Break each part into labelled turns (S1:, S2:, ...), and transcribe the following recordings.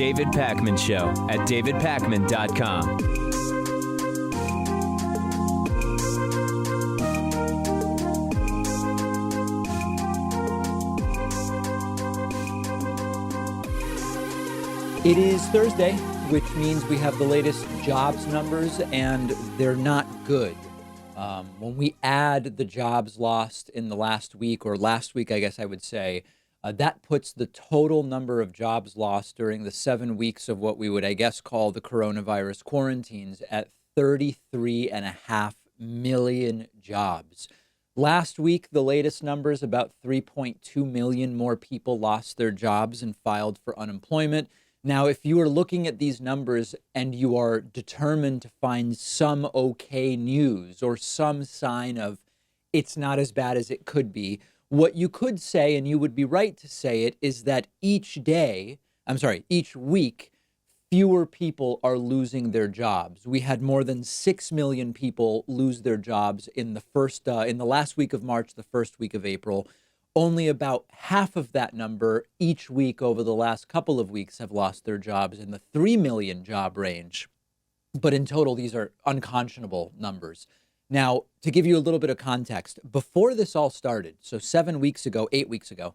S1: David Pakman Show at davidpakman.com.
S2: It is Thursday, which means we have the latest jobs numbers, and they're not good. When we add the jobs lost in the last week, or last week, I guess I would say, that puts the total number of jobs lost during the 7 weeks of what we would, I guess, call the coronavirus quarantines at 33.5 million jobs. Last week, the latest numbers, about 3.2 million more people lost their jobs and filed for unemployment. Now, if you are looking at these numbers and you are determined to find some okay news or some sign of it's not as bad as it could be, what you could say, and you would be right to say it, is that each week, fewer people are losing their jobs. We had more than 6 million people lose their jobs in the last week of March, the first week of April. Only about half of that number each week over the last couple of weeks have lost their jobs in the 3 million job range. But in total, these are unconscionable numbers. Now, to give you a little bit of context, before this all started, so 8 weeks ago,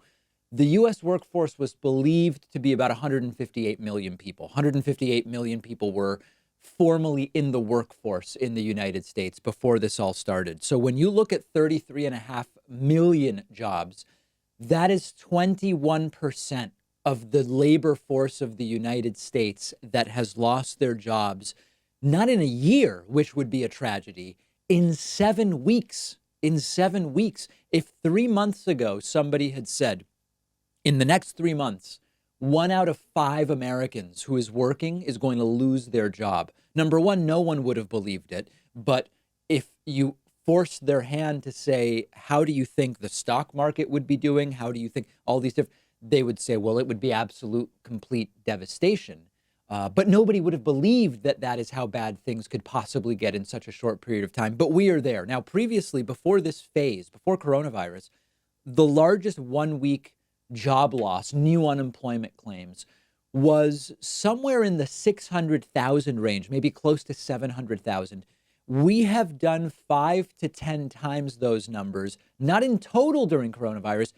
S2: the U.S. workforce was believed to be about 158 million people. 158 million people were formally in the workforce in the United States before this all started. So when you look at 33.5 million jobs, that is 21% of the labor force of the United States that has lost their jobs, not in a year, which would be a tragedy, in 7 weeks. In 7 weeks. If 3 months ago somebody had said, in the next 3 months, 1 out of 5 Americans who is working is going to lose their job. Number one, no one would have believed it. But if you forced their hand to say, how do you think the stock market would be doing? How do you think all these different, they would say, well, it would be absolute, complete devastation. But nobody would have believed that that is how bad things could possibly get in such a short period of time. But we are there. Now, previously, before this phase, before coronavirus, the largest 1 week job loss, new unemployment claims, was somewhere in the 600,000 range, maybe close to 700,000. We have done 5 to 10 times those numbers, not in total during coronavirus,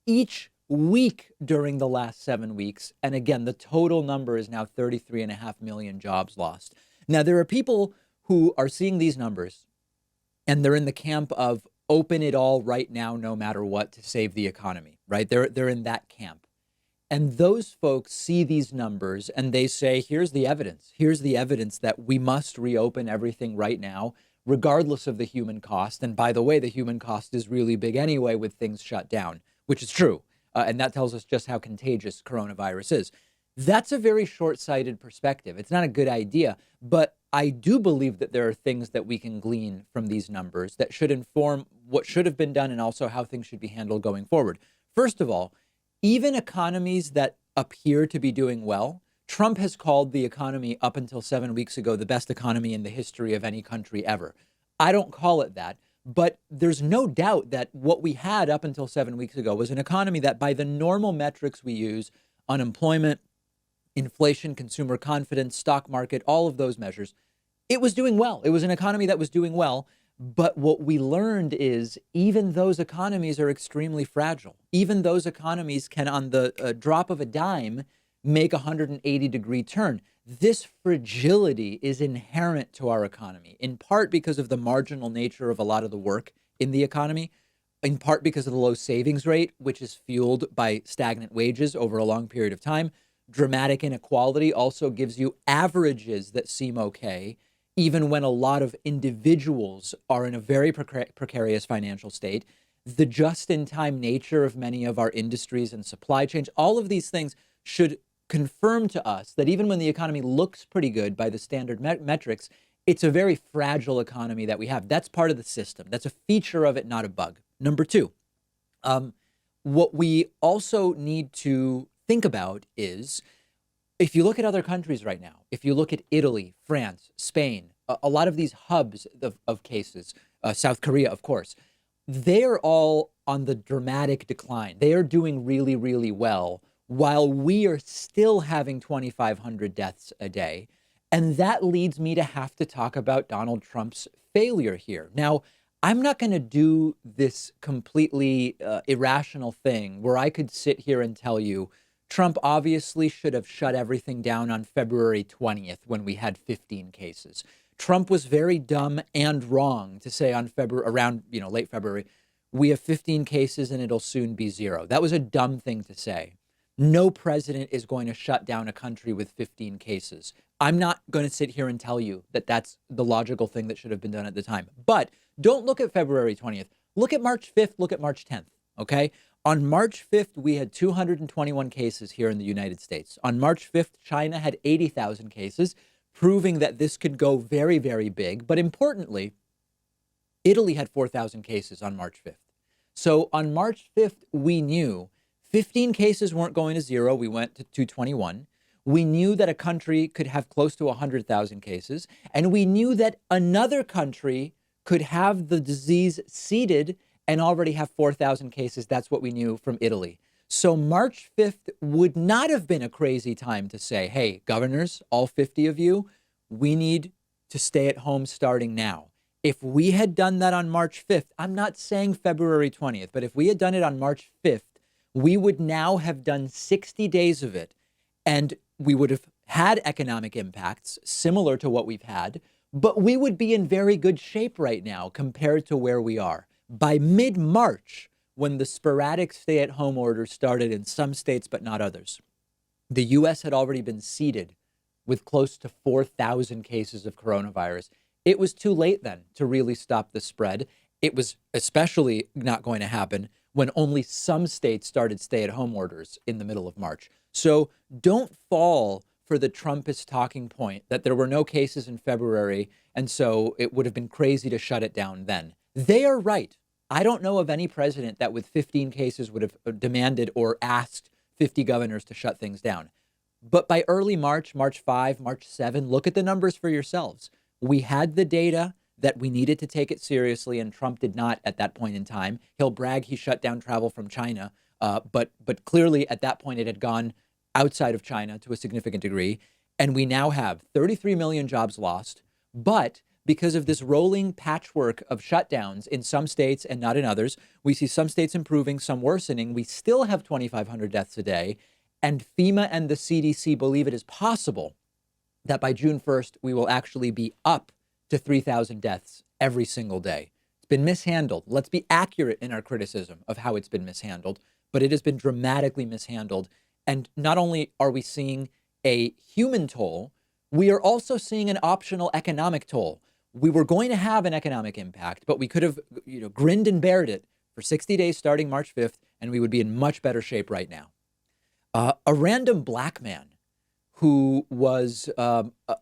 S2: each week during the last 7 weeks. And again, the total number is now 33.5 million jobs lost. Now, there are people who are seeing these numbers and they're in the camp of open it all right now, no matter what, to save the economy, right? They're in that camp. And those folks see these numbers and they say, here's the evidence. Here's the evidence that we must reopen everything right now, regardless of the human cost. And by the way, the human cost is really big anyway with things shut down, which is true. And that tells us just how contagious coronavirus is. That's a very short-sighted perspective. It's not a good idea, but I do believe that there are things that we can glean from these numbers that should inform what should have been done and also how things should be handled going forward. First of all, even economies that appear to be doing well, Trump has called the economy up until 7 weeks ago the best economy in the history of any country ever. I don't call it that, but there's no doubt that what we had up until 7 weeks ago was an economy that by the normal metrics we use, unemployment, inflation, consumer confidence, stock market, all of those measures, it was doing well. It was an economy that was doing well. But what we learned is even those economies are extremely fragile. Even those economies can, on the drop of a dime, make a 180-degree turn. This fragility is inherent to our economy, in part because of the marginal nature of a lot of the work in the economy, in part because of the low savings rate, which is fueled by stagnant wages over a long period of time. Dramatic inequality also gives you averages that seem okay, even when a lot of individuals are in a very precarious financial state. The just-in-time nature of many of our industries and supply chains, all of these things should confirm to us that even when the economy looks pretty good by the standard metrics, it's a very fragile economy that we have. That's part of the system. That's a feature of it, not a bug. Number two, what we also need to think about is, if you look at other countries right now, if you look at Italy, France, Spain, a lot of these hubs of cases, South Korea, of course, they are all on the dramatic decline. They are doing really, really well, while we are still having 2,500 deaths a day. And that leads me to have to talk about Donald Trump's failure here. Now, I'm not going to do this completely irrational thing where I could sit here and tell you Trump obviously should have shut everything down on February 20th when we had 15 cases. Trump was very dumb and wrong to say on around late February, we have 15 cases and it'll soon be zero. That was a dumb thing to say. No president is going to shut down a country with 15 cases. I'm not going to sit here and tell you that that's the logical thing that should have been done at the time. But don't look at February 20th. Look at March 5th. Look at March 10th. Okay. On March 5th, we had 221 cases here in the United States. On March 5th, China had 80,000 cases, proving that this could go very, very big. But importantly, Italy had 4,000 cases on March 5th. So on March 5th, we knew 15 cases weren't going to zero. We went to 221. We knew that a country could have close to 100,000 cases. And we knew that another country could have the disease seeded and already have 4,000 cases. That's what we knew from Italy. So March 5th would not have been a crazy time to say, hey, governors, all 50 of you, we need to stay at home starting now. If we had done that on March 5th, I'm not saying February 20th, but if we had done it on March 5th, we would now have done 60 days of it, and we would have had economic impacts similar to what we've had, but we would be in very good shape right now compared to where we are. By mid-March, when the sporadic stay-at-home orders started in some states but not others, the U.S. had already been seeded with close to 4,000 cases of coronavirus. It was too late then to really stop the spread. It was especially not going to happen when only some states started stay-at-home orders in the middle of March. So don't fall for the Trumpist talking point that there were no cases in February, and so it would have been crazy to shut it down then. They are right. I don't know of any president that with 15 cases would have demanded or asked 50 governors to shut things down. But by early March, March 5, March 7, look at the numbers for yourselves. We had the data that we needed to take it seriously, and Trump did not at that point in time. He'll brag he shut down travel from China, but clearly at that point it had gone outside of China to a significant degree. And we now have 33 million jobs lost. But because of this rolling patchwork of shutdowns in some states and not in others, we see some states improving, some worsening. We still have 2,500 deaths a day. And FEMA and the CDC believe it is possible that by June 1st, we will actually be up to 3,000 deaths every single day. It's been mishandled. Let's be accurate in our criticism of how it's been mishandled, but it has been dramatically mishandled. And not only are we seeing a human toll, we are also seeing an optional economic toll. We were going to have an economic impact, but we could have, grinned and bared it for 60 days starting March 5th, and we would be in much better shape right now. A random black man who was,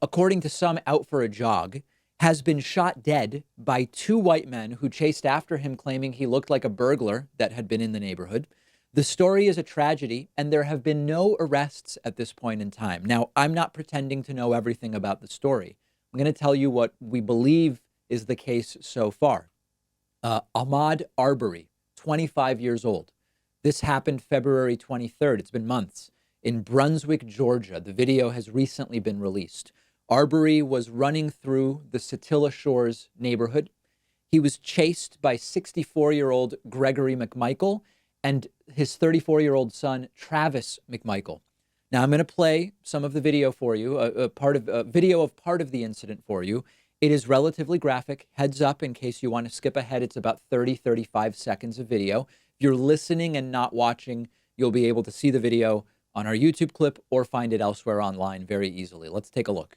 S2: according to some, out for a jog, has been shot dead by two white men who chased after him, claiming he looked like a burglar that had been in the neighborhood. The story is a tragedy, and there have been no arrests at this point in time. Now, I'm not pretending to know everything about the story. I'm going to tell you what we believe is the case so far. Ahmaud Arbery, 25 years old. This happened February 23rd. It's been months. In Brunswick, Georgia. The video has recently been released. Arbery was running through the Satilla Shores neighborhood. He was chased by 64-year-old Gregory McMichael and his 34-year-old son, Travis McMichael. Now, I'm going to play some of the video for you, a video of part of the incident for you. It is relatively graphic. Heads up in case you want to skip ahead. It's about 35 seconds of video. If you're listening and not watching, you'll be able to see the video on our YouTube clip or find it elsewhere online very easily. Let's take a look.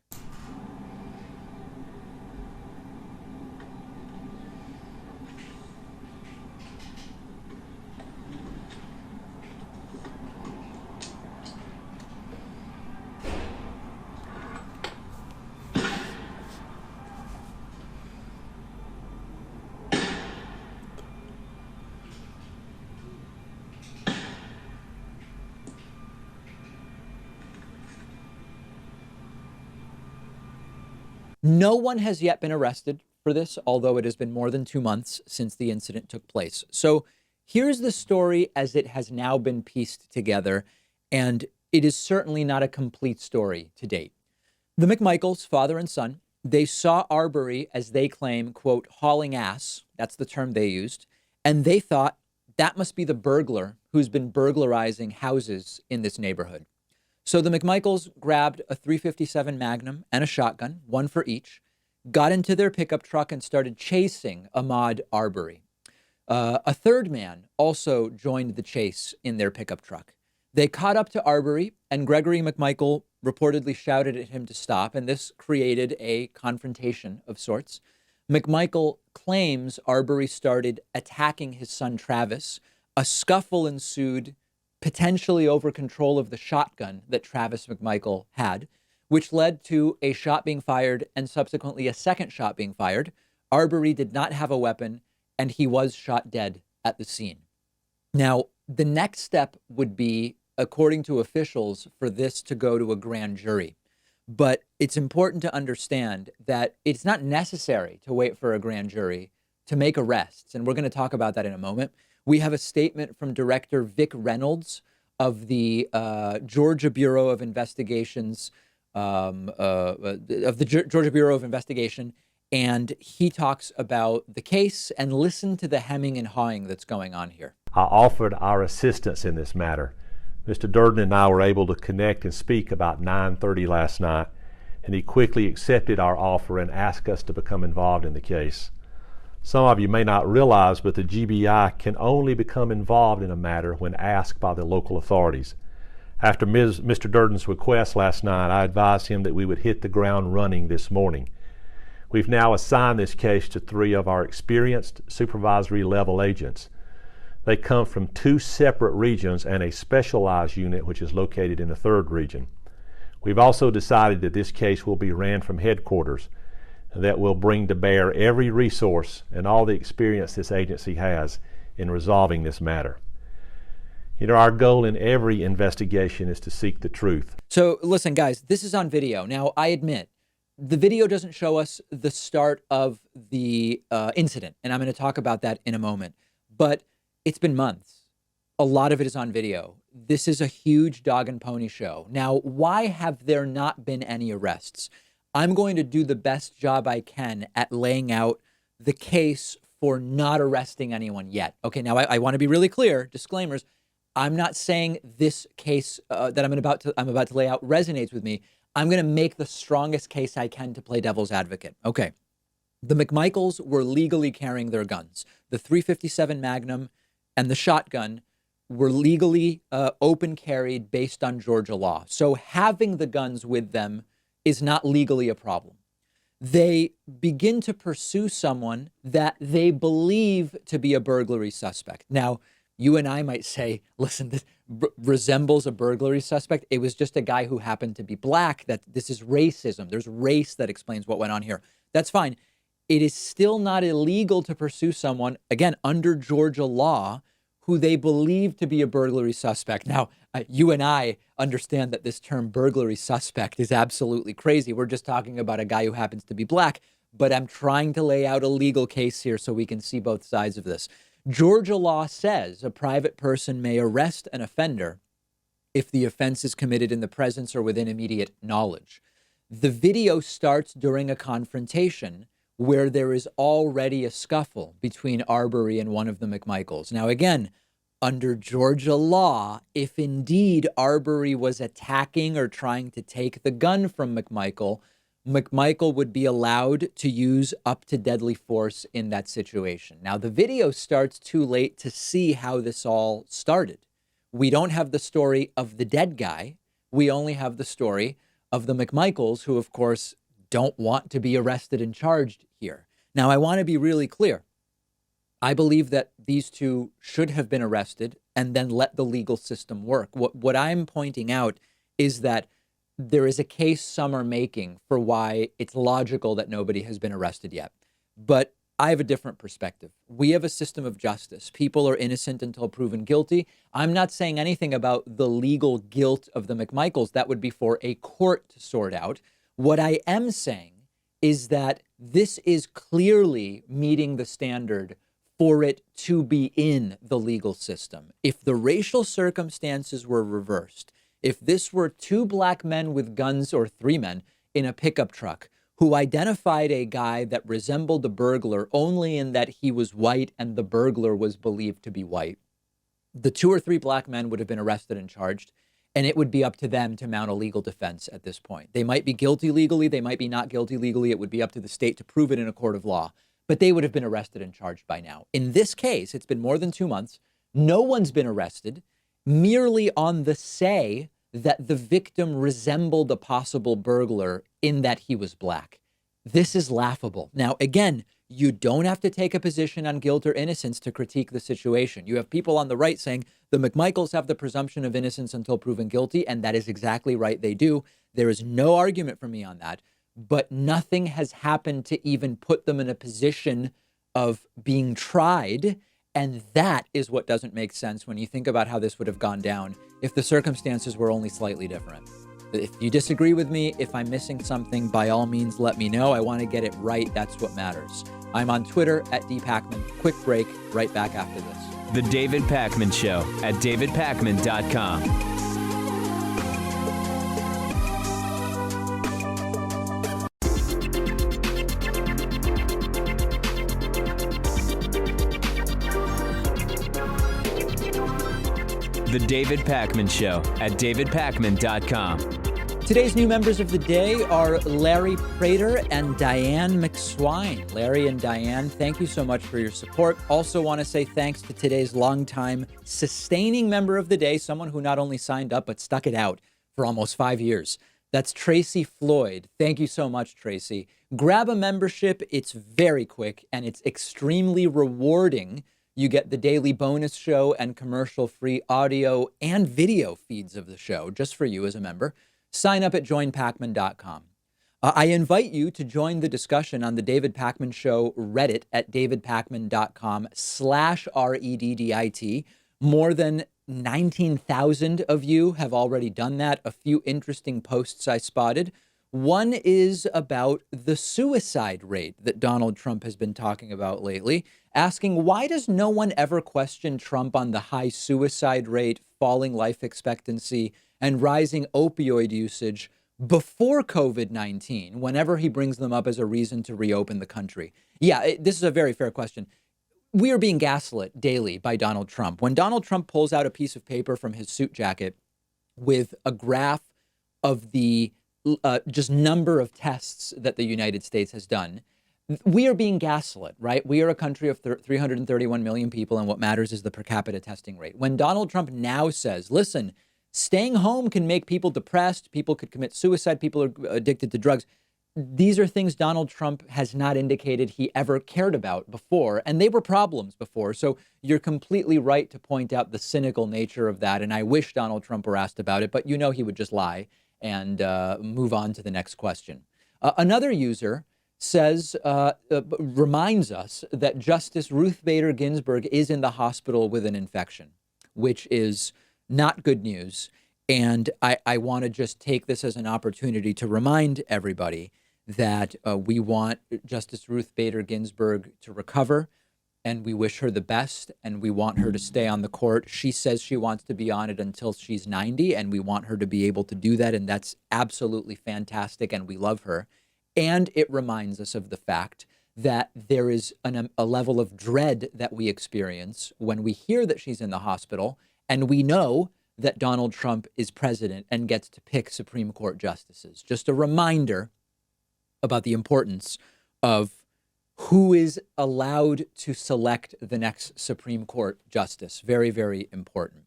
S2: No one has yet been arrested for this, although it has been more than 2 months since the incident took place. So here's the story as it has now been pieced together. And it is certainly not a complete story to date. The McMichaels, father and son, they saw Arbery, as they claim, quote, hauling ass. That's the term they used. And they thought that must be the burglar who's been burglarizing houses in this neighborhood. So the McMichaels grabbed a .357 Magnum and a shotgun, one for each, got into their pickup truck and started chasing Ahmaud Arbery. A third man also joined the chase in their pickup truck. They caught up to Arbery, and Gregory McMichael reportedly shouted at him to stop, and this created a confrontation of sorts. McMichael claims Arbery started attacking his son Travis. A scuffle ensued, potentially over control of the shotgun that Travis McMichael had, which led to a shot being fired and subsequently a second shot being fired. Arbery did not have a weapon, and he was shot dead at the scene. Now, the next step would be, according to officials, for this to go to a grand jury. But it's important to understand that it's not necessary to wait for a grand jury to make arrests. And we're going to talk about that in a moment. We have a statement from Director Vic Reynolds of the Georgia Bureau of Investigations, Georgia Bureau of Investigation. And he talks about the case, and listen to the hemming and hawing that's going on here.
S3: I offered our assistance in this matter. Mr. Durden and I were able to connect and speak about 9:30 last night, and he quickly accepted our offer and asked us to become involved in the case. Some of you may not realize, but the GBI can only become involved in a matter when asked by the local authorities. After Mr. Durden's request last night, I advised him that we would hit the ground running this morning. We've now assigned this case to 3 of our experienced supervisory level agents. They come from 2 separate regions and a specialized unit which is located in the 3rd region. We've also decided that this case will be ran from headquarters, and that will bring to bear every resource and all the experience this agency has in resolving this matter. You know, our goal in every investigation is to seek the truth.
S2: So listen, guys, this is on video. Now, I admit, the video doesn't show us the start of the incident, and I'm going to talk about that in a moment. But it's been months. A lot of it is on video. This is a huge dog and pony show. Now, why have there not been any arrests? I'm going to do the best job I can at laying out the case for not arresting anyone yet. Okay, now I want to be really clear, disclaimers. I'm not saying this case that I'm about to lay out resonates with me. I'm going to make the strongest case I can to play devil's advocate. Okay. The McMichaels were legally carrying their guns. The .357 Magnum and the shotgun were legally open carried based on Georgia law. So having the guns with them is not legally a problem. They begin to pursue someone that they believe to be a burglary suspect. Now, you and I might say, listen, this resembles a burglary suspect. It was just a guy who happened to be black. That this is racism. There's race that explains what went on here. That's fine. It is still not illegal to pursue someone, again, under Georgia law, who they believe to be a burglary suspect. Now, you and I understand that this term burglary suspect is absolutely crazy. We're just talking about a guy who happens to be black, but I'm trying to lay out a legal case here so we can see both sides of this. Georgia law says a private person may arrest an offender if the offense is committed in the presence or within immediate knowledge. The video starts during a confrontation where there is already a scuffle between Arbery and one of the McMichaels. Now, again, under Georgia law, if indeed Arbery was attacking or trying to take the gun from McMichael, McMichael would be allowed to use up to deadly force in that situation. Now, the video starts too late to see how this all started. We don't have the story of the dead guy. We only have the story of the McMichaels, who, of course, don't want to be arrested and charged here. Now, I want to be really clear. I believe that these two should have been arrested and then let the legal system work. What I'm pointing out is that there is a case some are making for why it's logical that nobody has been arrested yet. But I have a different perspective. We have a system of justice. People are innocent until proven guilty. I'm not saying anything about the legal guilt of the McMichaels. That would be for a court to sort out. What I am saying is that this is clearly meeting the standard for it to be in the legal system. If the racial circumstances were reversed, If this were two black men with guns or three men in a pickup truck who identified a guy that resembled a burglar only in that he was white and the burglar was believed to be white, the two or three black men would have been arrested and charged, and it would be up to them to mount a legal defense at this point. They might be guilty legally. They might be not guilty legally. It would be up to the state to prove it in a court of law, but they would have been arrested and charged by now. In this case, it's been more than 2 months. No one's been arrested, merely on the say that the victim resembled a possible burglar in that he was black. This is laughable. Now, again, you don't have to take a position on guilt or innocence to critique the situation. You have people on the right saying the McMichaels have the presumption of innocence until proven guilty, and that is exactly right. They do. There is no argument for me on that, but nothing has happened to even put them in a position of being tried. And that is what doesn't make sense when you think about how this would have gone down if the circumstances were only slightly different. If you disagree with me, if I'm missing something, by all means, let me know. I want to get it right. That's what matters. I'm on Twitter at @DPakman. Quick break, right back after this.
S1: The David Pakman Show at davidpakman.com. The David Pakman Show at davidpakman.com.
S2: Today's new members of the day are Larry Prater and Diane McSwine. Larry and Diane, thank you so much for your support. Also want to say thanks to today's longtime sustaining member of the day, someone who not only signed up, but stuck it out for almost 5 years. That's Tracy Floyd. Thank you so much, Tracy. Grab a membership. It's very quick and it's extremely rewarding. You get the daily bonus show and commercial-free audio and video feeds of the show just for you as a member. Sign up at joinpakman.com. I invite you to join the discussion on the David Pakman Show Reddit at davidpakman.com/REDDIT. More than 19,000 of you have already done that. A few interesting posts I spotted. One is about the suicide rate that Donald Trump has been talking about lately, asking why does no one ever question Trump on the high suicide rate, falling life expectancy, and rising opioid usage before COVID-19, whenever he brings them up as a reason to reopen the country? Yeah, this is a very fair question. We are being gaslit daily by Donald Trump. When Donald Trump pulls out a piece of paper from his suit jacket with a graph of the just number of tests that the United States has done, we are being gaslit, right? We are a country of 331 million people, and what matters is the per capita testing rate. When Donald Trump now says, listen, staying home can make people depressed, people could commit suicide, people are addicted to drugs. These are things Donald Trump has not indicated he ever cared about before, and they were problems before. So you're completely right to point out the cynical nature of that, and I wish Donald Trump were asked about it, but you know he would just lie and move on to the next question. Another user says, reminds us that Justice Ruth Bader Ginsburg is in the hospital with an infection, which is not good news. And I want to just take this as an opportunity to remind everybody that we want Justice Ruth Bader Ginsburg to recover, and we wish her the best, and we want her to stay on the court. She says she wants to be on it until she's 90, and we want her to be able to do that, and that's absolutely fantastic, and we love her. And it reminds us of the fact that there is a level of dread that we experience when we hear that she's in the hospital, and we know that Donald Trump is president and gets to pick Supreme Court justices. Just a reminder about the importance of who is allowed to select the next Supreme Court justice. Very, very important.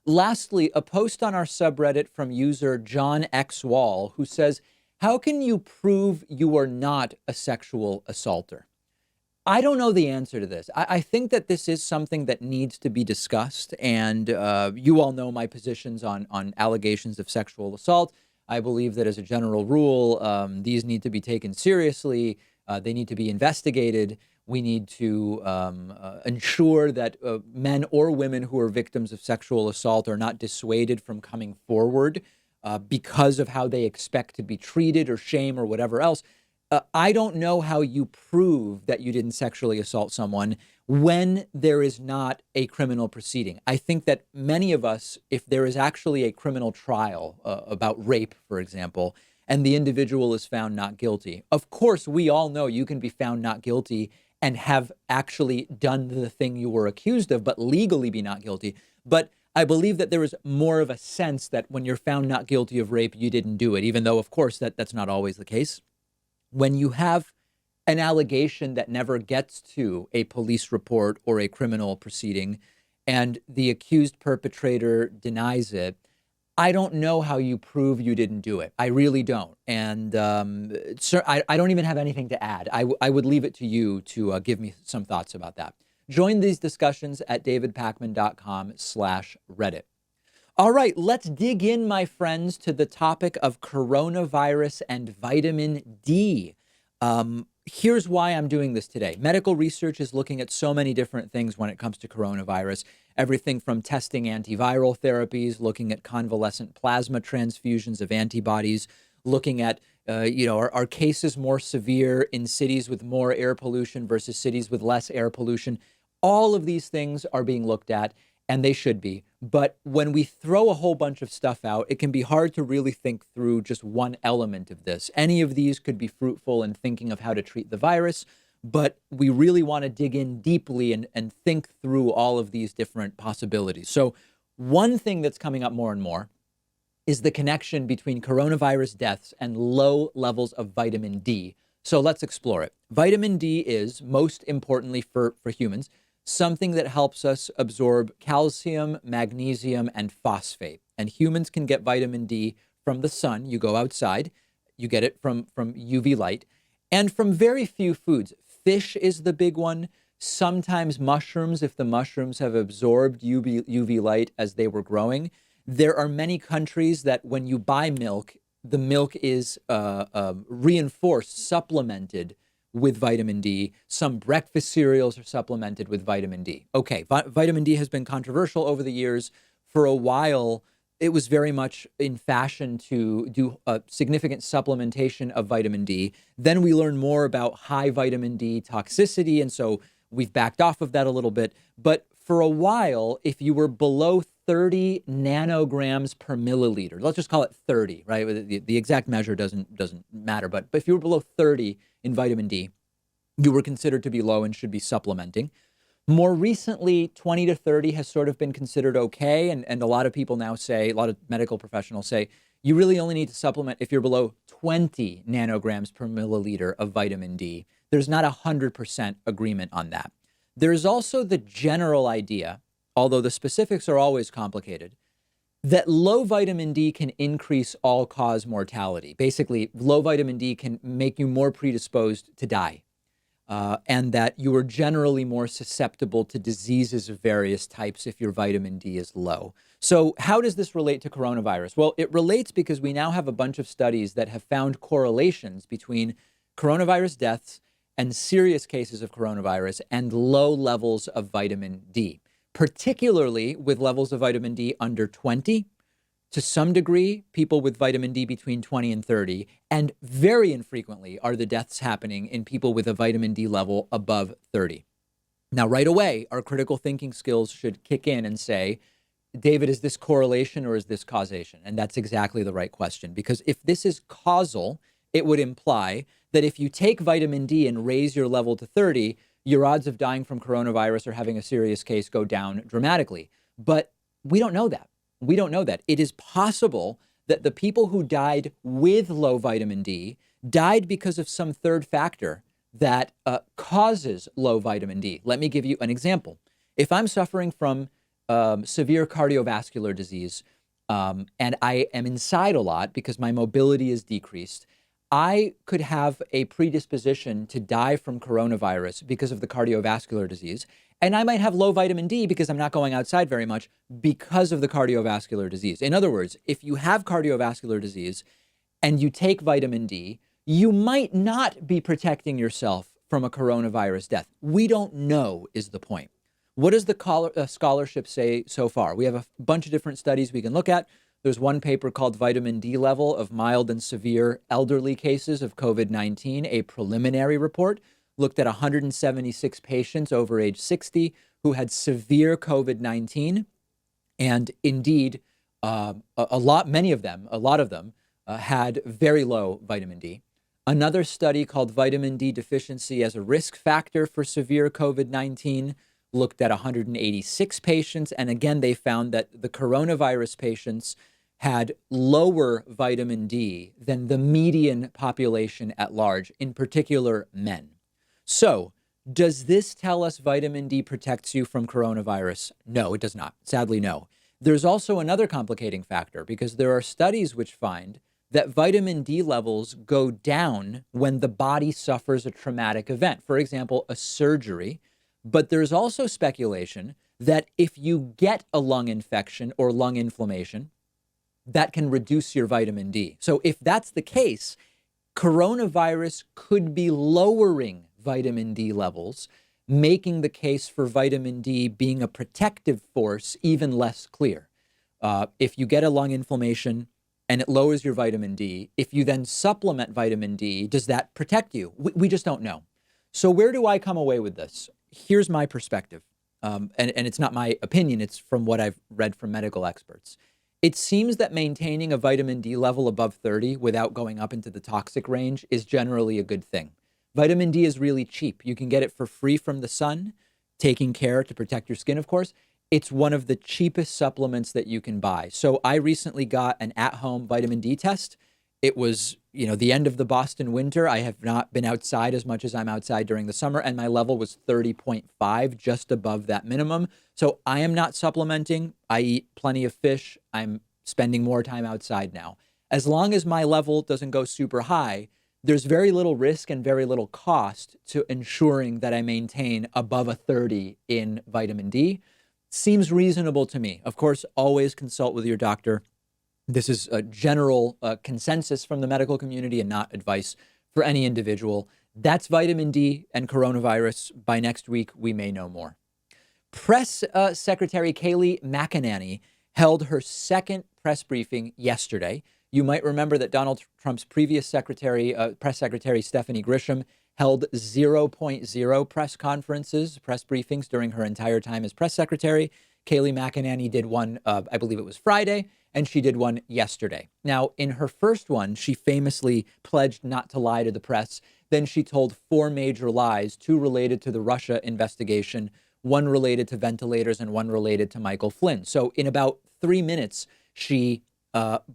S2: Lastly, a post on our subreddit from user John X. Wall, who says, how can you prove you are not a sexual assaulter? I don't know the answer to this. I think that this is something that needs to be discussed. And you all know my positions on allegations of sexual assault. I believe that as a general rule, these need to be taken seriously. They need to be investigated. We need to ensure that men or women who are victims of sexual assault are not dissuaded from coming forward because of how they expect to be treated or shame or whatever else. I don't know how you prove that you didn't sexually assault someone when there is not a criminal proceeding. I think that many of us, if there is actually a criminal trial about rape, for example, and the individual is found not guilty, of course, we all know you can be found not guilty and have actually done the thing you were accused of, but legally be not guilty. But I believe that there is more of a sense that when you're found not guilty of rape, you didn't do it, even though, of course, that's not always the case. When you have an allegation that never gets to a police report or a criminal proceeding, and the accused perpetrator denies it, I don't know how you prove you didn't do it. I really don't. And sir, I don't even have anything to add. I would leave it to you to give me some thoughts about that. Join these discussions at davidpakman.com/Reddit. All right, let's dig in, my friends, to the topic of coronavirus and vitamin D. Here's why I'm doing this today. Medical research is looking at so many different things when it comes to coronavirus. Everything from testing antiviral therapies, looking at convalescent plasma transfusions of antibodies, looking at, are cases more severe in cities with more air pollution versus cities with less air pollution? All of these things are being looked at, and they should be. But when we throw a whole bunch of stuff out, it can be hard to really think through just one element of this. Any of these could be fruitful in thinking of how to treat the virus, but we really want to dig in deeply and think through all of these different possibilities. So one thing that's coming up more and more is the connection between coronavirus deaths and low levels of vitamin D. So let's explore it. Vitamin D is, most importantly for humans, something that helps us absorb calcium, magnesium, and phosphate. And humans can get vitamin D from the sun. You go outside, you get it from UV light, and from very few foods. Fish is the big one. Sometimes mushrooms, if the mushrooms have absorbed UV light as they were growing. There are many countries that when you buy milk, the milk is reinforced, supplemented with vitamin D. Some breakfast cereals are supplemented with vitamin D. Okay, vitamin D has been controversial over the years. For a while, it was very much in fashion to do a significant supplementation of vitamin D. Then we learned more about high vitamin D toxicity, and so we've backed off of that a little bit. But for a while, if you were below 30 nanograms per milliliter, let's just call it 30, right? The exact measure doesn't matter, but if you were below 30 in vitamin D, you were considered to be low and should be supplementing. More recently, 20 to 30 has sort of been considered okay, and a lot of people now say, a lot of medical professionals say, you really only need to supplement if you're below 20 nanograms per milliliter of vitamin D. There's not 100% agreement on that. There's also the general idea, although the specifics are always complicated, that low vitamin D can increase all-cause mortality. Basically, low vitamin D can make you more predisposed to die, and that you are generally more susceptible to diseases of various types if your vitamin D is low. So how does this relate to coronavirus? Well, it relates because we now have a bunch of studies that have found correlations between coronavirus deaths and serious cases of coronavirus and low levels of vitamin D, particularly with levels of vitamin D under 20, to some degree, people with vitamin D between 20 and 30, and very infrequently are the deaths happening in people with a vitamin D level above 30. Now, right away, our critical thinking skills should kick in and say, David, is this correlation or is this causation? And that's exactly the right question, because if this is causal, it would imply that if you take vitamin D and raise your level to 30, your odds of dying from coronavirus or having a serious case go down dramatically. But we don't know that. We don't know that. It is possible that the people who died with low vitamin D died because of some third factor that causes low vitamin D. Let me give you an example. If I'm suffering from severe cardiovascular disease and I am inside a lot because my mobility is decreased, I could have a predisposition to die from coronavirus because of the cardiovascular disease. And I might have low vitamin D because I'm not going outside very much because of the cardiovascular disease. In other words, if you have cardiovascular disease and you take vitamin D, you might not be protecting yourself from a coronavirus death. We don't know is the point. What does the scholarship say so far? We have a bunch of different studies we can look at. There's one paper called Vitamin D Level of Mild and Severe Elderly Cases of COVID-19, a preliminary report. looked at 176 patients over age 60 who had severe COVID-19. And indeed, a lot of them had very low vitamin D. Another study called Vitamin D Deficiency as a Risk Factor for Severe COVID-19 looked at 186 patients. And again, they found that the coronavirus patients had lower vitamin D than the median population at large, in particular men. So, does this tell us vitamin D protects you from coronavirus? No, it does not. Sadly, no. There's also another complicating factor because there are studies which find that vitamin D levels go down when the body suffers a traumatic event, for example, a surgery. But there's also speculation that if you get a lung infection or lung inflammation, that can reduce your vitamin D. So if that's the case, coronavirus could be lowering vitamin D levels, making the case for vitamin D being a protective force even less clear. If you get a lung inflammation and it lowers your vitamin D, if you then supplement vitamin D, does that protect you? We just don't know. So where do I come away with this? Here's my perspective. And it's not my opinion. It's from what I've read from medical experts. It seems that maintaining a vitamin D level above 30 without going up into the toxic range is generally a good thing. Vitamin D is really cheap. You can get it for free from the sun, taking care to protect your skin, of course. It's one of the cheapest supplements that you can buy. So I recently got an at-home vitamin D test. It was, the end of the Boston winter. I have not been outside as much as I'm outside during the summer, and my level was 30.5, just above that minimum. So I am not supplementing. I eat plenty of fish. I'm spending more time outside now. As long as my level doesn't go super high, there's very little risk and very little cost to ensuring that I maintain above a 30 in vitamin D. Seems reasonable to me. Of course, always consult with your doctor. This is a general consensus from the medical community and not advice for any individual. That's vitamin D and coronavirus. By next week, we may know more. Press Secretary Kayleigh McEnany held her second press briefing yesterday. You might remember that Donald Trump's previous press secretary, Stephanie Grisham, held 0.0 press briefings during her entire time as press secretary. Kayleigh McEnany did one, I believe it was Friday, and she did one yesterday. Now, in her first one, she famously pledged not to lie to the press. Then she told 4 major lies, 2 related to the Russia investigation, 1 related to ventilators, and 1 related to Michael Flynn. So in about 3 minutes, she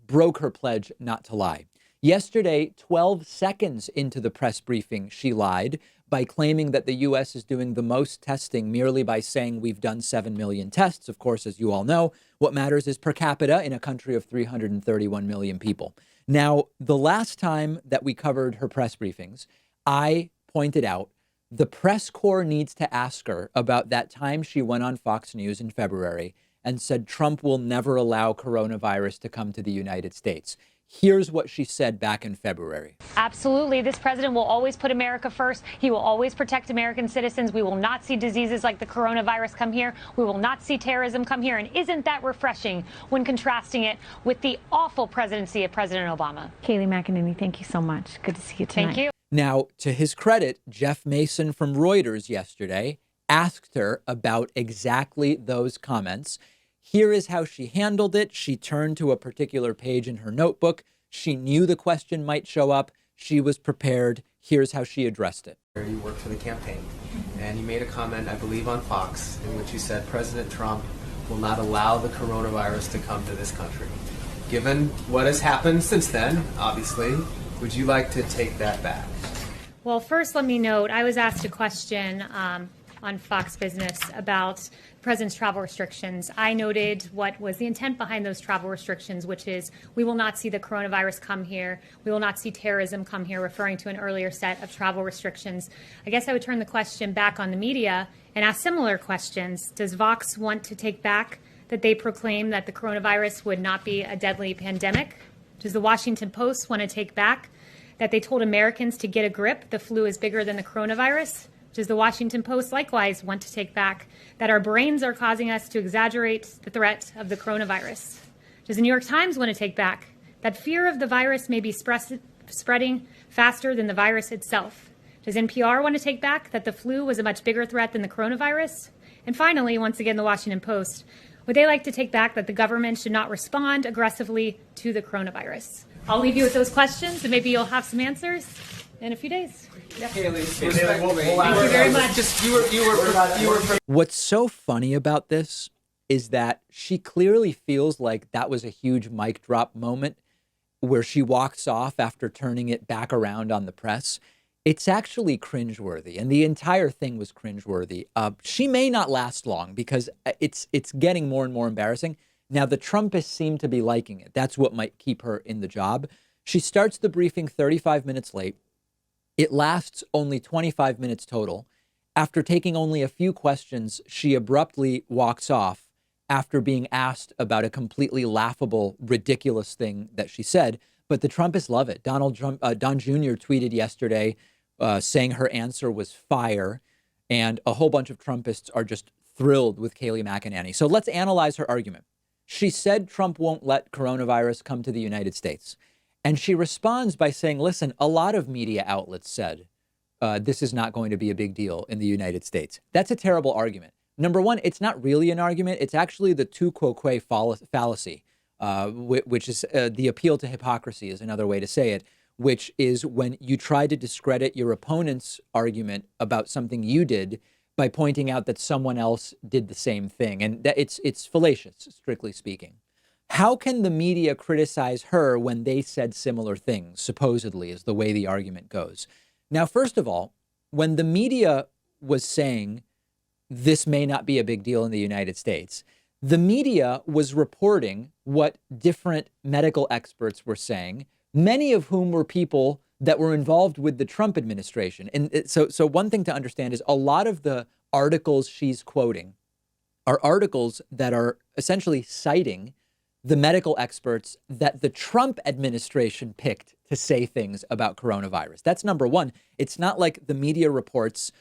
S2: broke her pledge not to lie. Yesterday, 12 seconds into the press briefing, she lied by claiming that the U.S. is doing the most testing merely by saying we've done 7 million tests. Of course, as you all know, what matters is per capita in a country of 331 million people. Now, the last time that we covered her press briefings, I pointed out the press corps needs to ask her about that time she went on Fox News in February and said Trump will never allow coronavirus to come to the United States. Here's what she said back in February.
S4: Absolutely. This president will always put America first. He will always protect American citizens. We will not see diseases like the coronavirus come here. We will not see terrorism come here. And isn't that refreshing when contrasting it with the awful presidency of President Obama?
S5: Kayleigh McEnany, thank you so much. Good to see you tonight.
S4: Thank you.
S2: Now, to his credit, Jeff Mason from Reuters yesterday asked her about exactly those comments. Here is how she handled it. She turned to a particular page in her notebook. She knew the question might show up. She was prepared. Here's how she addressed it.
S6: You worked for the campaign, and you made a comment, I believe, on Fox, in which you said President Trump will not allow the coronavirus to come to this country. Given what has happened since then, obviously, would you like to take that back?
S4: Well, first, let me note, I was asked a question on Fox Business about the president's travel restrictions. I noted what was the intent behind those travel restrictions, which is we will not see the coronavirus come here. We will not see terrorism come here, referring to an earlier set of travel restrictions. I guess I would turn the question back on the media and ask similar questions. Does Vox want to take back that they proclaim that the coronavirus would not be a deadly pandemic? Does the Washington Post want to take back that they told Americans to get a grip, the flu is bigger than the coronavirus? Does the Washington Post likewise want to take back that our brains are causing us to exaggerate the threat of the coronavirus? Does the New York Times want to take back that fear of the virus may be spreading faster than the virus itself? Does NPR want to take back that the flu was a much bigger threat than the coronavirus? And finally, once again, the Washington Post, would they like to take back that the government should not respond aggressively to the coronavirus? I'll leave you with those questions, and maybe you'll have some answers in a few days.
S6: Kayleigh,
S4: Thank you very much.
S2: What's so funny about this is that she clearly feels like that was a huge mic drop moment where she walks off after turning it back around on the press. It's actually cringeworthy, and the entire thing was cringeworthy. She may not last long because it's getting more and more embarrassing. Now, the Trumpists seem to be liking it. That's what might keep her in the job. She starts the briefing 35 minutes late. It lasts only 25 minutes total. After taking only a few questions, she abruptly walks off after being asked about a completely laughable, ridiculous thing that she said. But the Trumpists love it. Don Jr. tweeted yesterday saying her answer was fire. And a whole bunch of Trumpists are just thrilled with Kayleigh McEnany. So let's analyze her argument. She said Trump won't let coronavirus come to the United States. And she responds by saying, listen, a lot of media outlets said this is not going to be a big deal in the United States. That's a terrible argument. Number one, it's not really an argument. It's actually the tu quoque fallacy, which is the appeal to hypocrisy is another way to say it, which is when you try to discredit your opponent's argument about something you did by pointing out that someone else did the same thing. And that it's fallacious, strictly speaking. How can the media criticize her when they said similar things, supposedly, is the way the argument goes? Now, first of all, when the media was saying this may not be a big deal in the United States, the media was reporting what different medical experts were saying, many of whom were people that were involved with the Trump administration. And so one thing to understand is a lot of the articles she's quoting are articles that are essentially citing the medical experts that the Trump administration picked to say things about coronavirus. That's number one. It's not like the media reports,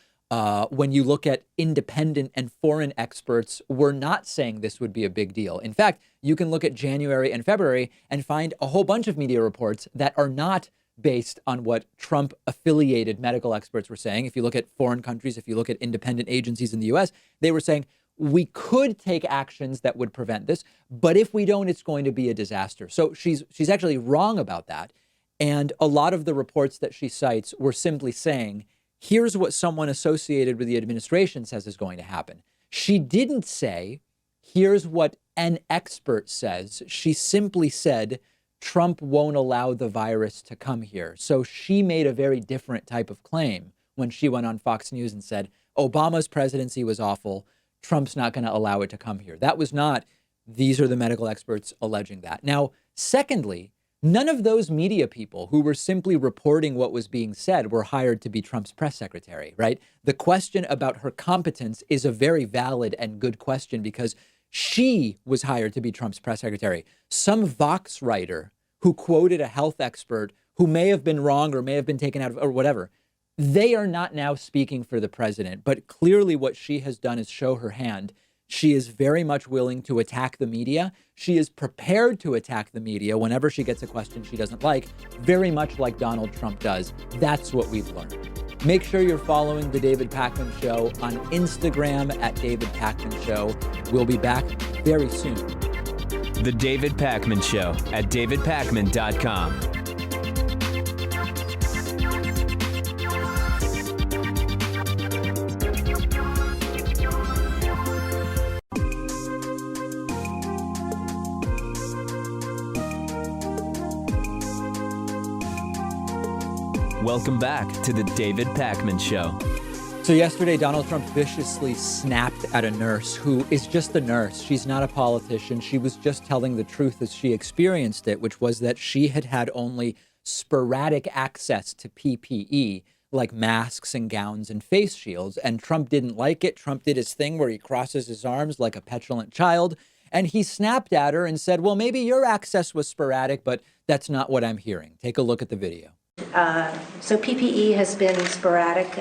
S2: when you look at independent and foreign experts, were not saying this would be a big deal. In fact, you can look at January and February and find a whole bunch of media reports that are not based on what Trump affiliated medical experts were saying. If you look at foreign countries, if you look at independent agencies in the US, they were saying, we could take actions that would prevent this, but if we don't, it's going to be a disaster. So she's actually wrong about that. And a lot of the reports that she cites were simply saying, here's what someone associated with the administration says is going to happen. She didn't say, here's what an expert says. She simply said, Trump won't allow the virus to come here. So she made a very different type of claim when she went on Fox News and said, Obama's presidency was awful. Trump's not going to allow it to come here. That was not, these are the medical experts alleging that. Now, secondly, none of those media people who were simply reporting what was being said were hired to be Trump's press secretary, right? The question about her competence is a very valid and good question because she was hired to be Trump's press secretary. Some Vox writer who quoted a health expert who may have been wrong or may have been taken out of, or whatever, they are not now speaking for the president. But clearly what she has done is show her hand. She is very much willing to attack the media. She is prepared to attack the media whenever she gets a question she doesn't like, very much like Donald Trump does. That's what we've learned. Make sure you're following The David Pakman Show on Instagram at David Pakman Show. We'll be back very soon.
S1: The David Pakman Show at davidpakman.com. Welcome back to the David Pakman Show.
S2: So yesterday, Donald Trump viciously snapped at a nurse who is just a nurse. She's not a politician. She was just telling the truth as she experienced it, which was that she had had only sporadic access to PPE, like masks and gowns and face shields. And Trump didn't like it. Trump did his thing where he crosses his arms like a petulant child. And he snapped at her and said, well, maybe your access was sporadic, but that's not what I'm hearing. Take a look at the video.
S7: So PPE has been sporadic,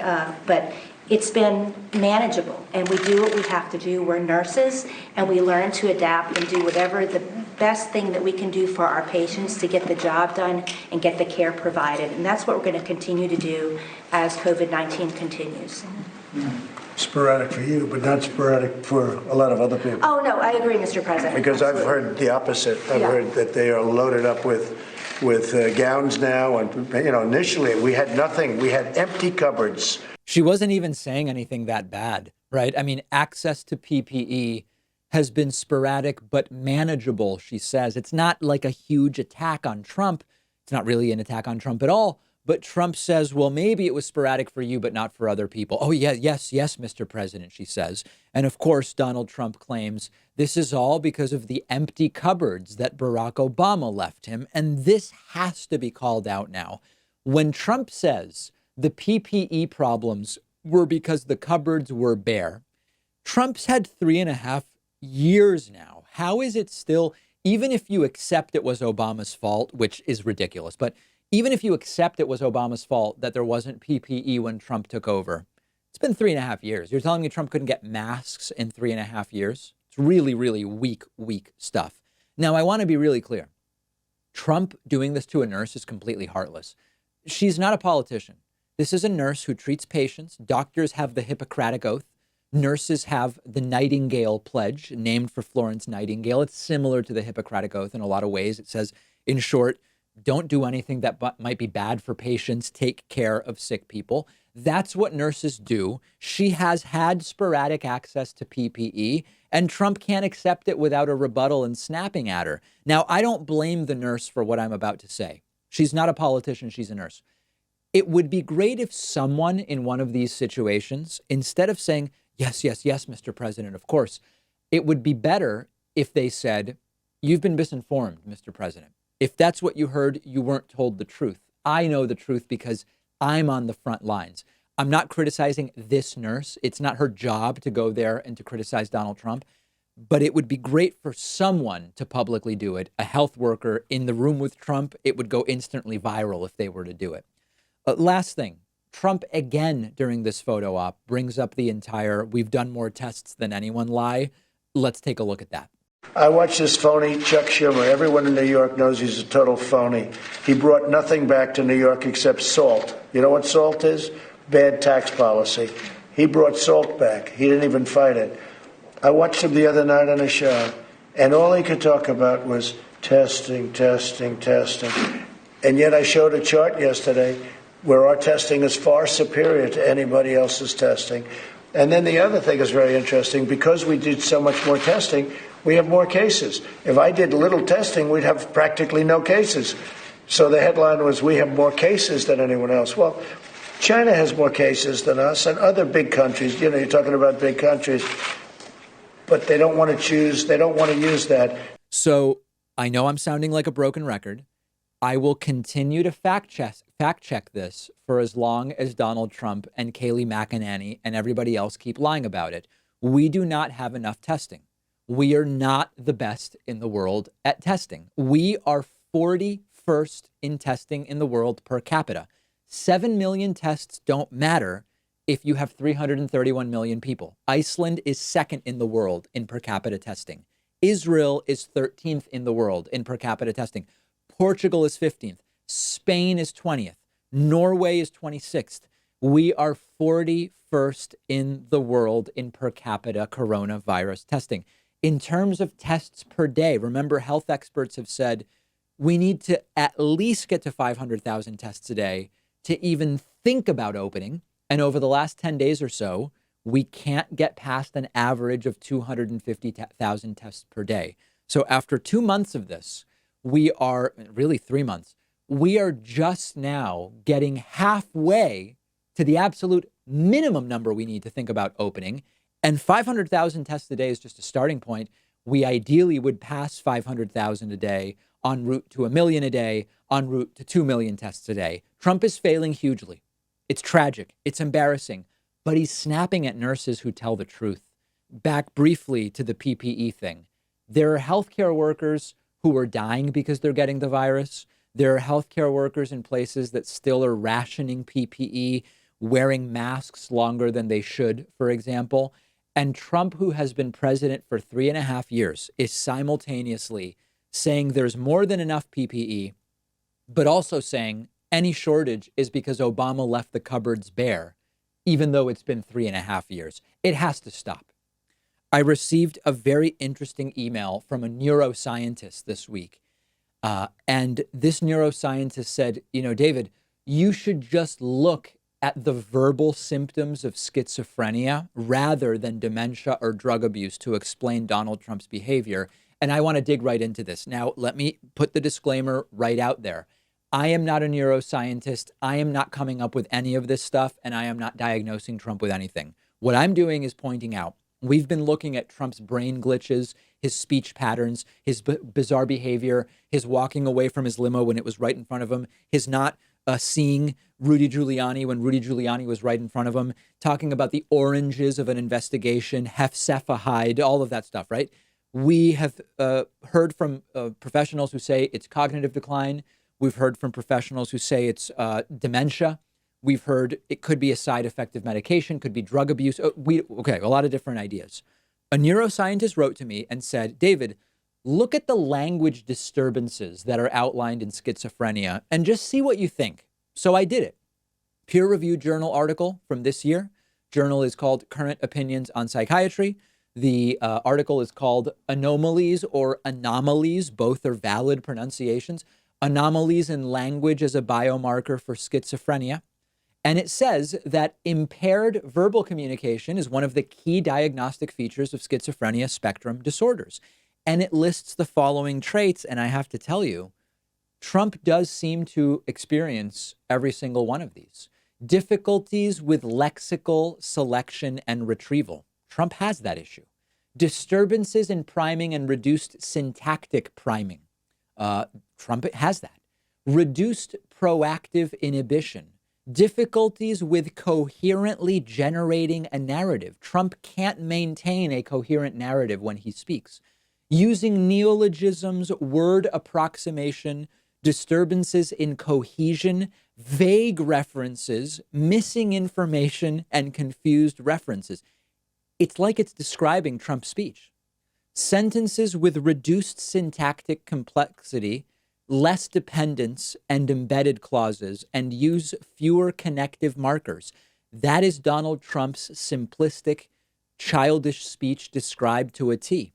S7: but it's been manageable, and we do what we have to do. We're nurses, and we learn to adapt and do whatever the best thing that we can do for our patients to get the job done and get the care provided. And that's what we're going to continue to do as COVID-19 continues.
S8: Sporadic for you, but not sporadic for a lot of other people.
S7: Oh, no, I agree, Mr. President.
S8: Because
S7: Absolutely.
S8: I've heard the opposite. I've heard that they are loaded up with gowns now. And, initially we had nothing. We had empty cupboards.
S2: She wasn't even saying anything that bad, right? I mean, access to PPE has been sporadic but manageable, she says. It's not like a huge attack on Trump. It's not really an attack on Trump at all. But Trump says, well, maybe it was sporadic for you, but not for other people. Oh, yeah, yes, Mr. President, she says. And of course, Donald Trump claims this is all because of the empty cupboards that Barack Obama left him. And this has to be called out now. When Trump says the PPE problems were because the cupboards were bare, Trump's had 3.5 years now. How is it still, even if you accept it was Obama's fault, which is ridiculous, but even if you accept it was Obama's fault that there wasn't PPE when Trump took over, it's been 3.5 years. You're telling me Trump couldn't get masks in 3.5 years? It's really, really weak stuff. Now, I want to be really clear. Trump doing this to a nurse is completely heartless. She's not a politician. This is a nurse who treats patients. Doctors have the Hippocratic Oath. Nurses have the Nightingale Pledge, named for Florence Nightingale. It's similar to the Hippocratic Oath in a lot of ways. It says, in short, don't do anything that might be bad for patients. Take care of sick people. That's what nurses do. She has had sporadic access to PPE, and Trump can't accept it without a rebuttal and snapping at her. Now, I don't blame the nurse for what I'm about to say. She's not a politician. She's a nurse. It would be great if someone in one of these situations, instead of saying, yes, Mr. President, of course, it would be better if they said, you've been misinformed, Mr. President. If that's what you heard, you weren't told the truth. I know the truth because I'm on the front lines. I'm not criticizing this nurse. It's not her job to go there and to criticize Donald Trump. But it would be great for someone to publicly do it. A health worker in the room with Trump, it would go instantly viral if they were to do it. Last thing, Trump again during this photo op brings up the entire "we've done more tests than anyone" lie. Let's take a look at that.
S8: I watched this phony Chuck Schumer. Everyone in New York knows he's a total phony. He brought nothing back to New York except salt. You know what salt is? Bad tax policy. He brought salt back. He didn't even fight it. I watched him the other night on a show, and all he could talk about was testing. And yet I showed a chart yesterday where our testing is far superior to anybody else's testing. And then the other thing is very interesting. Because we did so much more testing, we have more cases. If I did little testing, we'd have practically no cases. So the headline was, we have more cases than anyone else. Well, China has more cases than us, and other big countries. You're talking about big countries, but they don't want to choose. They don't want to use that.
S2: So I know I'm sounding like a broken record. I will continue to fact check this for as long as Donald Trump and Kayleigh McEnany and everybody else keep lying about it. We do not have enough testing. We are not the best in the world at testing. We are 41st in testing in the world per capita. 7 million tests don't matter if you have 331 million people. Iceland is second in the world in per capita testing. Israel is 13th in the world in per capita testing. Portugal is 15th. Spain is 20th. Norway is 26th. We are 41st in the world in per capita coronavirus testing. In terms of tests per day, remember, health experts have said we need to at least get to 500,000 tests a day to even think about opening. And over the last 10 days or so, we can't get past an average of 250,000 tests per day. So after 2 months of this, we are really 3 months. We are just now getting halfway to the absolute minimum number we need to think about opening. And 500,000 tests a day is just a starting point. We ideally would pass 500,000 a day, en route to 1 million a day, en route to 2 million tests a day. Trump is failing hugely. It's tragic. It's embarrassing. But he's snapping at nurses who tell the truth. Back briefly to the PPE thing. There are healthcare workers who are dying because they're getting the virus. There are healthcare workers in places that still are rationing PPE. wearing masks longer than they should, for example. And Trump, who has been president for 3.5 years, is simultaneously saying there's more than enough PPE, but also saying any shortage is because Obama left the cupboards bare, even though it's been 3.5 years. It has to stop. I received a very interesting email from a neuroscientist this week. And this neuroscientist said, David, you should just look at the verbal symptoms of schizophrenia rather than dementia or drug abuse to explain Donald Trump's behavior. And I want to dig right into this. Now, let me put the disclaimer right out there. I am not a neuroscientist. I am not coming up with any of this stuff, and I am not diagnosing Trump with anything. What I'm doing is pointing out, we've been looking at Trump's brain glitches, his speech patterns, his bizarre behavior, his walking away from his limo when it was right in front of him, his not seeing Rudy Giuliani when Rudy Giuliani was right in front of him, talking about the oranges of an investigation, hefsepahide, all of that stuff, right? We have heard from professionals who say it's cognitive decline. We've heard from professionals who say it's dementia. We've heard it could be a side effect of medication, could be drug abuse. A lot of different ideas. A neuroscientist wrote to me and said, David, look at the language disturbances that are outlined in schizophrenia and just see what you think. So I did it. Peer-reviewed journal article from this year. Journal is called Current Opinions on Psychiatry. The article is called Anomalies or Anomalies. Both are valid pronunciations. Anomalies in language as a biomarker for schizophrenia. And it says that impaired verbal communication is one of the key diagnostic features of schizophrenia spectrum disorders. And it lists the following traits. And I have to tell you, Trump does seem to experience every single one of these. Difficulties with lexical selection and retrieval. Trump has that issue. Disturbances in priming and reduced syntactic priming. Trump has that. Reduced proactive inhibition. Difficulties with coherently generating a narrative. Trump can't maintain a coherent narrative when he speaks. Using neologisms, word approximation, disturbances in cohesion, vague references, missing information, and confused references. It's like it's describing Trump's speech. Sentences with reduced syntactic complexity, less dependence and embedded clauses, and use fewer connective markers. That is Donald Trump's simplistic, childish speech described to a T.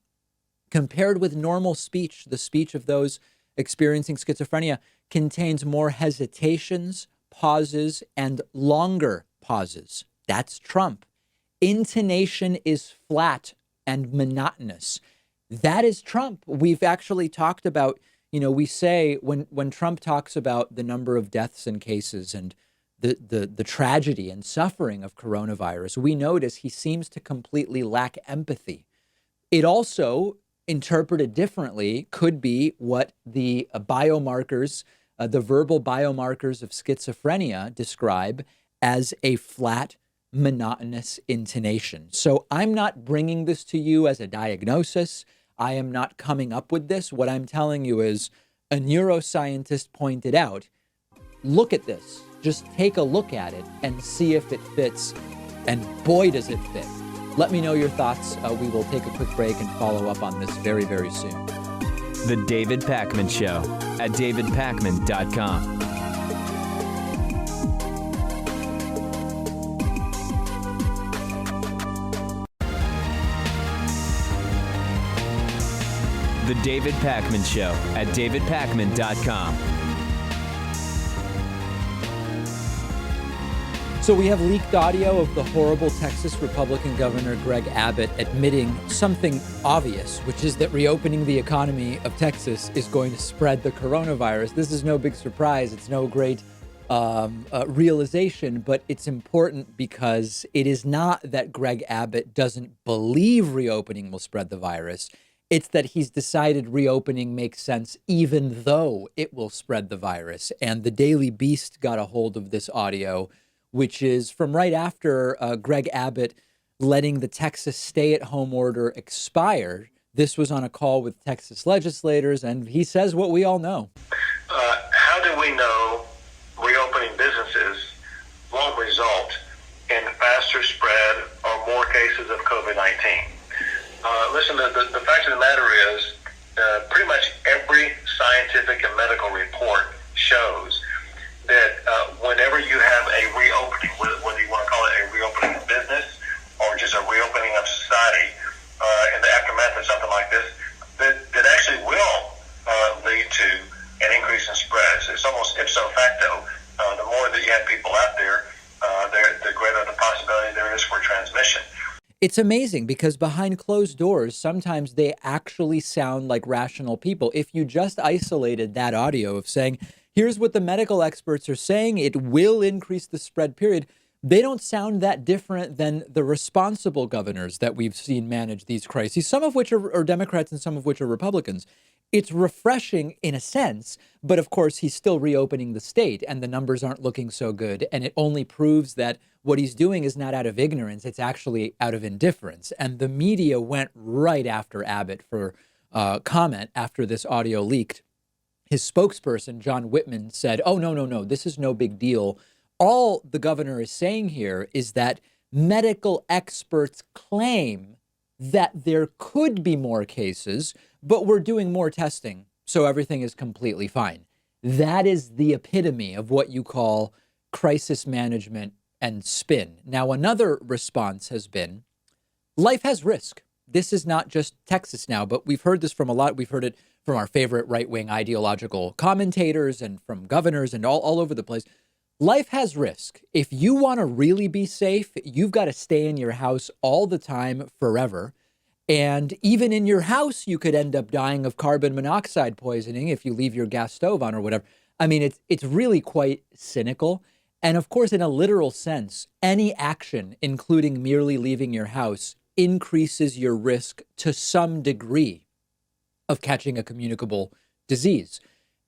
S2: Compared with normal speech, the speech of those experiencing schizophrenia contains more hesitations, pauses, and longer pauses. That's Trump. Intonation is flat and monotonous. That is Trump. We've actually talked about, we say when Trump talks about the number of deaths and cases and the tragedy and suffering of coronavirus, we notice he seems to completely lack empathy. It also, interpreted differently, could be what the biomarkers, the verbal biomarkers of schizophrenia describe as a flat, monotonous intonation. So I'm not bringing this to you as a diagnosis. I am not coming up with this. What I'm telling you is a neuroscientist pointed out, look at this. Just take a look at it and see if it fits. And boy, does it fit. Let me know your thoughts. We will take a quick break and follow up on this very, very soon.
S1: The David Pakman Show at davidpakman.com. The David Pakman Show at davidpakman.com.
S2: So we have leaked audio of the horrible Texas Republican Governor Greg Abbott admitting something obvious, which is that reopening the economy of Texas is going to spread the coronavirus. This is no big surprise. It's no great realization, but it's important because it is not that Greg Abbott doesn't believe reopening will spread the virus. It's that he's decided reopening makes sense even though it will spread the virus. And the Daily Beast got a hold of this audio, which is from right after Greg Abbott letting the Texas stay-at-home order expire. This was on a call with Texas legislators, and he says what we all know.
S9: How do we know reopening businesses won't result cases of COVID-19. Listen, the fact of the matter is, pretty much every scientific and medical report shows that whenever you have a reopening, whether you want to call it a reopening of business or just a reopening of society, in the aftermath of something like this, that actually will lead to an increase in spreads. It's almost ipso facto. The more that you have people out there, the greater the possibility there is for transmission.
S2: It's amazing because behind closed doors, sometimes they actually sound like rational people. If you just isolated that audio of saying, here's what the medical experts are saying, it will increase the spread, period, they don't sound that different than the responsible governors that we've seen manage these crises, some of which are Democrats and some of which are Republicans. It's refreshing in a sense, but of course, he's still reopening the state and the numbers aren't looking so good. And it only proves that what he's doing is not out of ignorance. It's actually out of indifference. And the media went right after Abbott for comment after this audio leaked. His spokesperson, John Whitman, said, oh, no, this is no big deal. All the governor is saying here is that medical experts claim that there could be more cases, but we're doing more testing, so everything is completely fine. That is the epitome of what you call crisis management and spin. Now, another response has been, life has risk. This is not just Texas now, but we've heard this from a lot. We've heard it from our favorite right-wing ideological commentators and from governors and all over the place. Life has risk. If you want to really be safe, you've got to stay in your house all the time forever. And even in your house, you could end up dying of carbon monoxide poisoning if you leave your gas stove on or whatever. I mean, it's really quite cynical. And of course, in a literal sense, any action, including merely leaving your house, increases your risk to some degree of catching a communicable disease.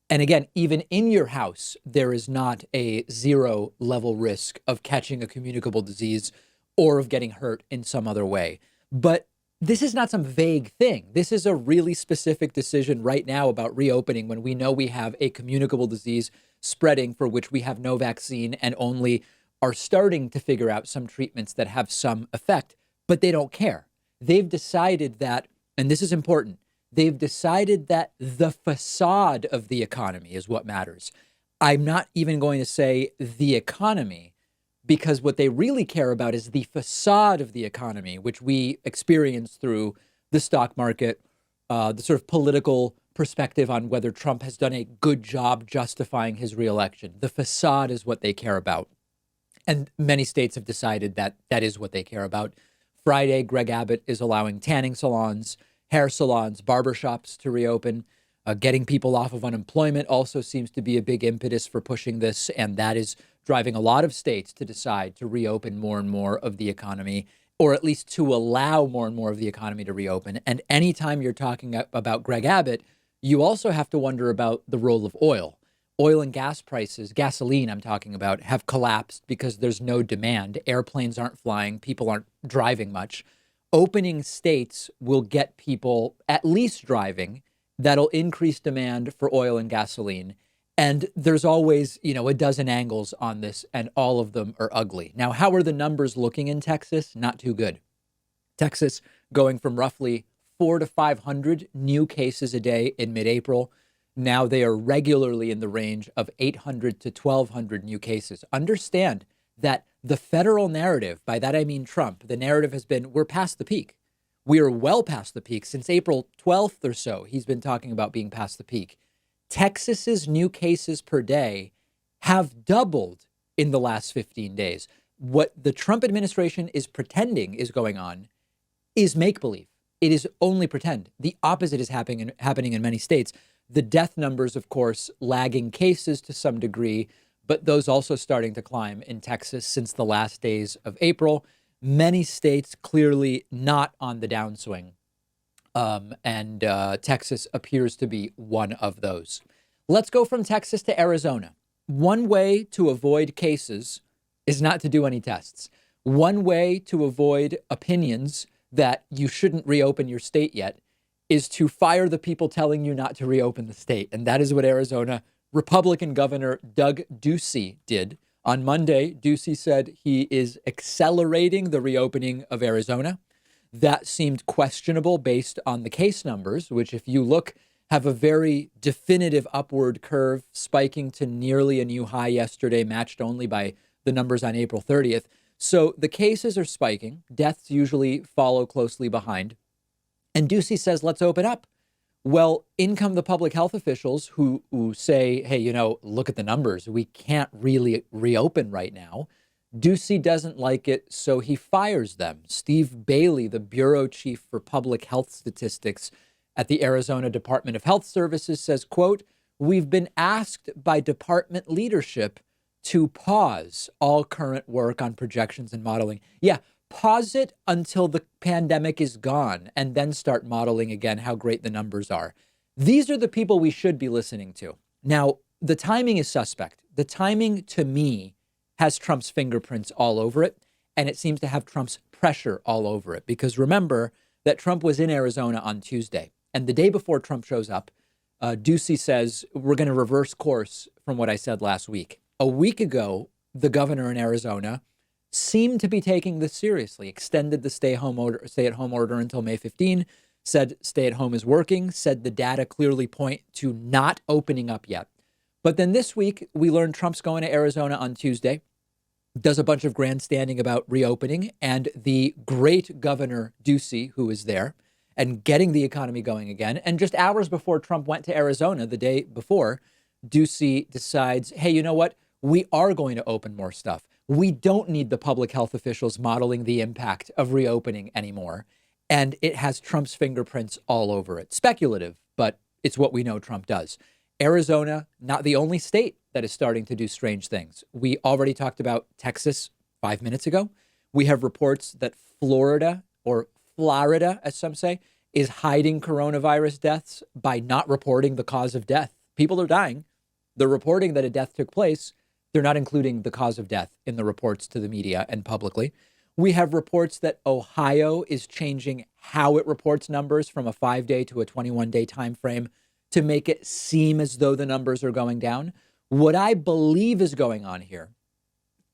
S2: And again, even in your house, there is not a zero level risk of catching a communicable disease or of getting hurt in some other way. But this is not some vague thing. This is a really specific decision right now about reopening when we know we have a communicable disease spreading for which we have no vaccine and only are starting to figure out some treatments that have some effect, but they don't care. They've decided that, and this is important, they've decided that the facade of the economy is what matters. I'm not even going to say the economy, because what they really care about is the facade of the economy, which we experience through the stock market, the sort of political perspective on whether Trump has done a good job justifying his reelection. The facade is what they care about. And many states have decided that that is what they care about. Friday, Greg Abbott is allowing tanning salons, hair salons, barbershops to reopen. Getting people off of unemployment also seems to be a big impetus for pushing this. And that is driving a lot of states to decide to reopen more and more of the economy, or at least to allow more and more of the economy to reopen. And anytime you're talking about Greg Abbott, you also have to wonder about the role of oil. Oil and gas prices, gasoline I'm talking about, have collapsed because there's no demand. Airplanes aren't flying. People aren't driving much. Opening states will get people at least driving. That'll increase demand for oil and gasoline. And there's always, a dozen angles on this, and all of them are ugly. Now, how are the numbers looking in Texas? Not too good. Texas going from roughly 400 to 500 new cases a day in mid-April. Now they are regularly in the range of 800 to 1,200 new cases. Understand that the federal narrative, by that I mean Trump, the narrative has been, we're past the peak. We are well past the peak. Since April 12th or so, he's been talking about being past the peak. Texas's new cases per day have doubled in the last 15 days. What the Trump administration is pretending is going on is make-believe. It is only pretend. The opposite is happening in many states. The death numbers, of course, lagging cases to some degree, but those also starting to climb in Texas since the last days of April. Many states clearly not on the downswing. And Texas appears to be one of those. Let's go from Texas to Arizona. One way to avoid cases is not to do any tests. One way to avoid opinions that you shouldn't reopen your state yet is to fire the people telling you not to reopen the state. And that is what Arizona Republican Governor Doug Ducey did On Monday, Ducey said he is accelerating the reopening of Arizona. That seemed questionable based on the case numbers, which, if you look, have a very definitive upward curve, spiking to nearly a new high yesterday, matched only by the numbers on April 30th. So the cases are spiking. Deaths usually follow closely behind. And Ducey says, let's open up. Well, in come the public health officials who say, hey, look at the numbers. We can't really reopen right now. Ducey doesn't like it, so he fires them. Steve Bailey, the bureau chief for public health statistics at the Arizona Department of Health Services, says, quote, we've been asked by department leadership to pause all current work on projections and modeling. Yeah, pause it until the pandemic is gone and then start modeling again how great the numbers are. These are the people we should be listening to. Now, the timing is suspect. The timing, to me, has Trump's fingerprints all over it, and it seems to have Trump's pressure all over it. Because remember that Trump was in Arizona on Tuesday, and the day before Trump shows up, Ducey says, we're going to reverse course from what I said last week. A week ago, the governor in Arizona seemed to be taking this seriously, extended the stay-at-home order until May 15, said stay-at-home is working, said the data clearly point to not opening up yet. But then this week, we learned Trump's going to Arizona on Tuesday, does a bunch of grandstanding about reopening, and the great Governor Ducey, who is there, and getting the economy going again. And just hours before Trump went to Arizona, the day before, Ducey decides, hey, you know what? We are going to open more stuff. We don't need the public health officials modeling the impact of reopening anymore. And it has Trump's fingerprints all over it. Speculative, but it's what we know Trump does. Arizona, not the only state that is starting to do strange things. We already talked about Texas 5 minutes ago. We have reports that Florida, or Florida, as some say, is hiding coronavirus deaths by not reporting the cause of death. People are dying. They're reporting that a death took place. They're not including the cause of death in the reports to the media and publicly. We have reports that Ohio is changing how it reports numbers from a 5-day to a 21-day time frame to make it seem as though the numbers are going down. What I believe is going on here,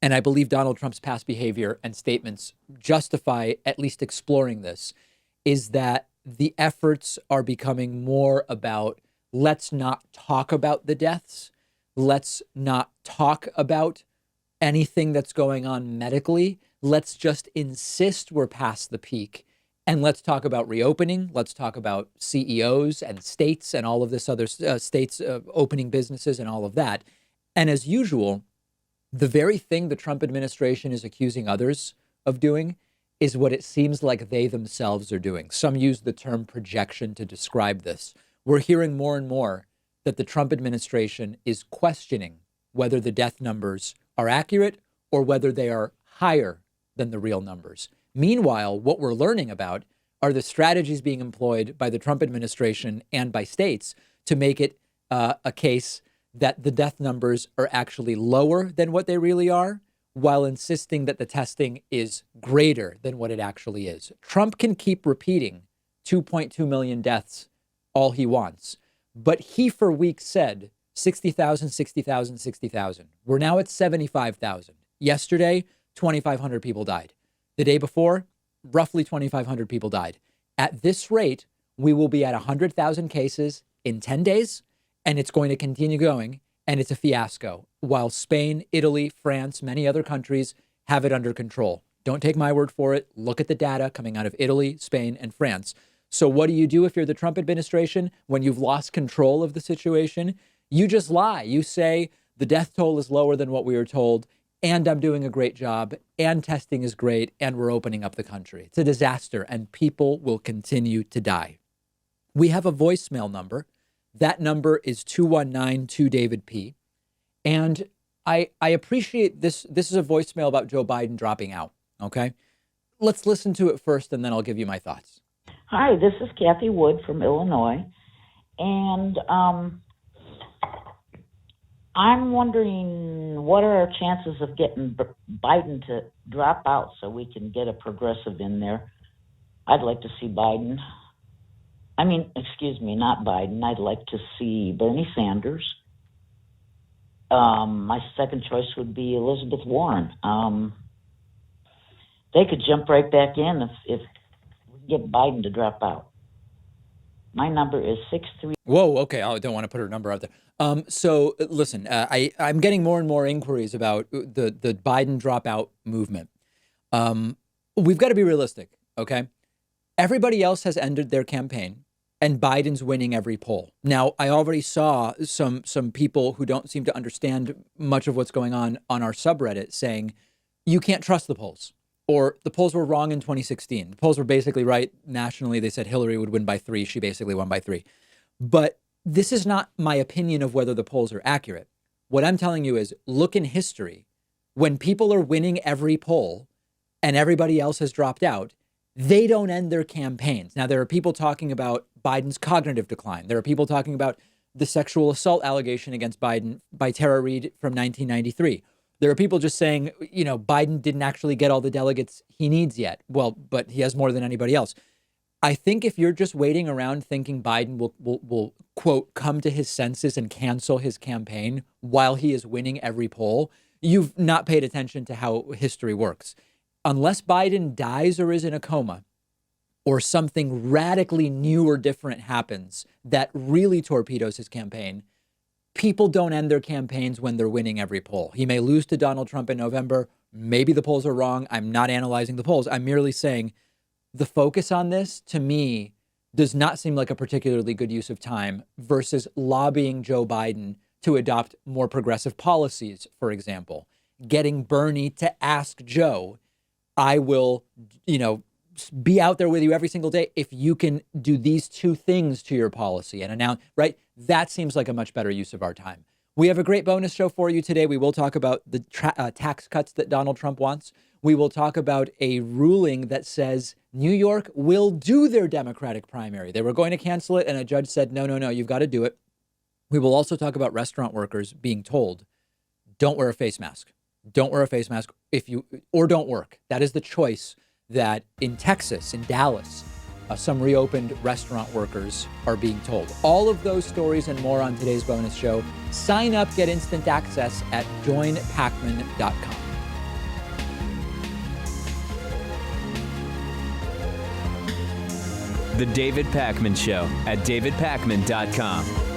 S2: and I believe Donald Trump's past behavior and statements justify at least exploring this, is that the efforts are becoming more about, let's not talk about the deaths. Let's not talk about anything that's going on medically. Let's just insist we're past the peak. And let's talk about reopening. Let's talk about CEOs and states and all of this other states opening businesses and all of that. And as usual, the very thing the Trump administration is accusing others of doing is what it seems like they themselves are doing. Some use the term projection to describe this. We're hearing more and more that the Trump administration is questioning whether the death numbers are accurate or whether they are higher than the real numbers. Meanwhile, what we're learning about are the strategies being employed by the Trump administration and by states to make it a case that the death numbers are actually lower than what they really are, while insisting that the testing is greater than what it actually is. Trump can keep repeating 2.2 million deaths all he wants, but he for weeks said 60,000, 60,000, 60,000. We're now at 75,000. Yesterday, 2,500 people died. The day before, roughly 2,500 people died. At this rate, we will be at 100,000 cases in 10 days, and it's going to continue going, and it's a fiasco, while Spain, Italy, France, many other countries have it under control. Don't take my word for it. Look at the data coming out of Italy, Spain, and France. So what do you do if you're the Trump administration when you've lost control of the situation? You just lie. You say the death toll is lower than what we were told, and I'm doing a great job, and testing is great, and we're opening up the country. It's a disaster, and people will continue to die. We have a voicemail number. That number is 219-2-DAVID-P. And I appreciate this. This is a voicemail about Joe Biden dropping out, okay? Let's listen to it first, and then I'll give you my thoughts.
S10: Hi, this is Kathy Wood from Illinois, and I'm wondering what are our chances of getting Biden to drop out so we can get a progressive in there. I'd like to see Biden. Not Biden. I'd like to see Bernie Sanders. my second choice would be Elizabeth Warren. They could jump right back in if we can get Biden to drop out. My number is 63.
S2: Whoa, okay. I don't want to put her number out there. So listen, I'm getting more and more inquiries about the Biden dropout movement. We've got to be realistic, okay? Everybody else has ended their campaign, and Biden's winning every poll. Now, I already saw some people who don't seem to understand much of what's going on our subreddit saying, you can't trust the polls, or the polls were wrong in 2016. The polls were basically right nationally. They said Hillary would win by 3. She basically won by 3. But this is not my opinion of whether the polls are accurate. What I'm telling you is, look in history. When people are winning every poll and everybody else has dropped out, they don't end their campaigns. Now, there are people talking about Biden's cognitive decline. There are people talking about the sexual assault allegation against Biden by Tara Reade from 1993. There are people just saying, you know, Biden didn't actually get all the delegates he needs yet. Well, but he has more than anybody else. I think if you're just waiting around thinking Biden will quote, come to his senses and cancel his campaign while he is winning every poll, you've not paid attention to how history works. Unless Biden dies or is in a coma, or something radically new or different happens that really torpedoes his campaign, people don't end their campaigns when they're winning every poll. He may lose to Donald Trump in November. Maybe the polls are wrong. I'm not analyzing the polls. I'm merely saying the focus on this, to me, does not seem like a particularly good use of time versus lobbying Joe Biden to adopt more progressive policies, for example. Getting Bernie to ask Joe, I will, you know, be out there with you every single day if you can do these 2 things to your policy and announce, right? That seems like a much better use of our time. We have a great bonus show for you today. We will talk about the tax cuts that Donald Trump wants. We will talk about a ruling that says New York will do their Democratic primary. They were going to cancel it, and a judge said, no, you've got to do it. We will also talk about restaurant workers being told, don't wear a face mask. Don't wear a face mask or don't work. That is the choice that in Texas, in Dallas, some reopened restaurant workers are being told. All of those stories and more on today's bonus show. Sign up, get instant access at joinpakman.com.
S1: The David Pakman Show at davidpakman.com.